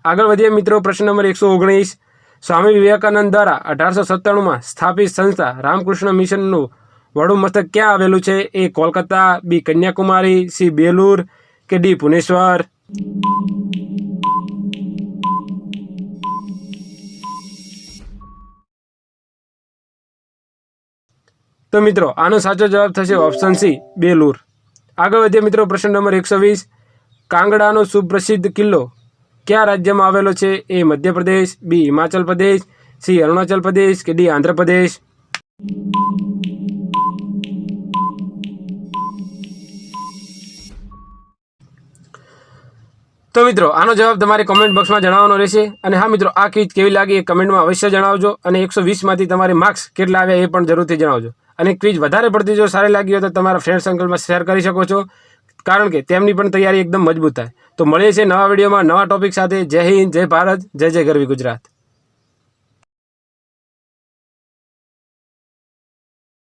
આગળ વધીએ મિત્રો, પ્રશ્ન નંબર 119. સ્વામી વિવેકાનંદ દ્વારા 1897માં સ્થાપિત સંસ્થા રામકૃષ્ણ મિશનનું વડું મથક ક્યાં આવેલું છે? એ કોલકાતા, બી કન્યાકુમારી, સી બેલુર કે ડી ભુવનેશ્વર? તો મિત્રો આનો સાચો જવાબ થશે ઓપ્શન સી બેલુર. આગળ વધીએ મિત્રો, પ્રશ્ન નંબર 120. કાંગડાનો સુપ્રસિદ્ધ કિલ્લો કયા રાજ્યમાં આવેલો છે? એ મધ્યપ્રદેશ, બી હિમાચલ પ્રદેશ, સી અરુણાચલ પ્રદેશ કે ડી આંધ્રપ્રદેશ? તો મિત્રો આનો જવાબ તમારે કમેન્ટ બોક્સમાં જણાવવાનો રહેશે. અને હા મિત્રો, આ ક્વિઝ કેવી લાગી એ કમેન્ટમાં અવશ્ય જણાવજો. અને 120માંથી તમારે માર્ક્સ કેટલા આવ્યા એ પણ જરૂરથી જણાવજો. અને ક્વિઝ વધારે પડતી જો સારી લાગી હોય તો તમારા ફ્રેન્ડ સર્કલમાં શેર કરી શકો છો, કારણ કે તેમની પણ તૈયારી એકદમ મજબૂત થાય. તો મળીએ છીએ નવા વિડીયોમાં નવા ટોપિક સાથે. જય હિન્દ, જય ભારત, જય જય ગરવી ગુજરાત.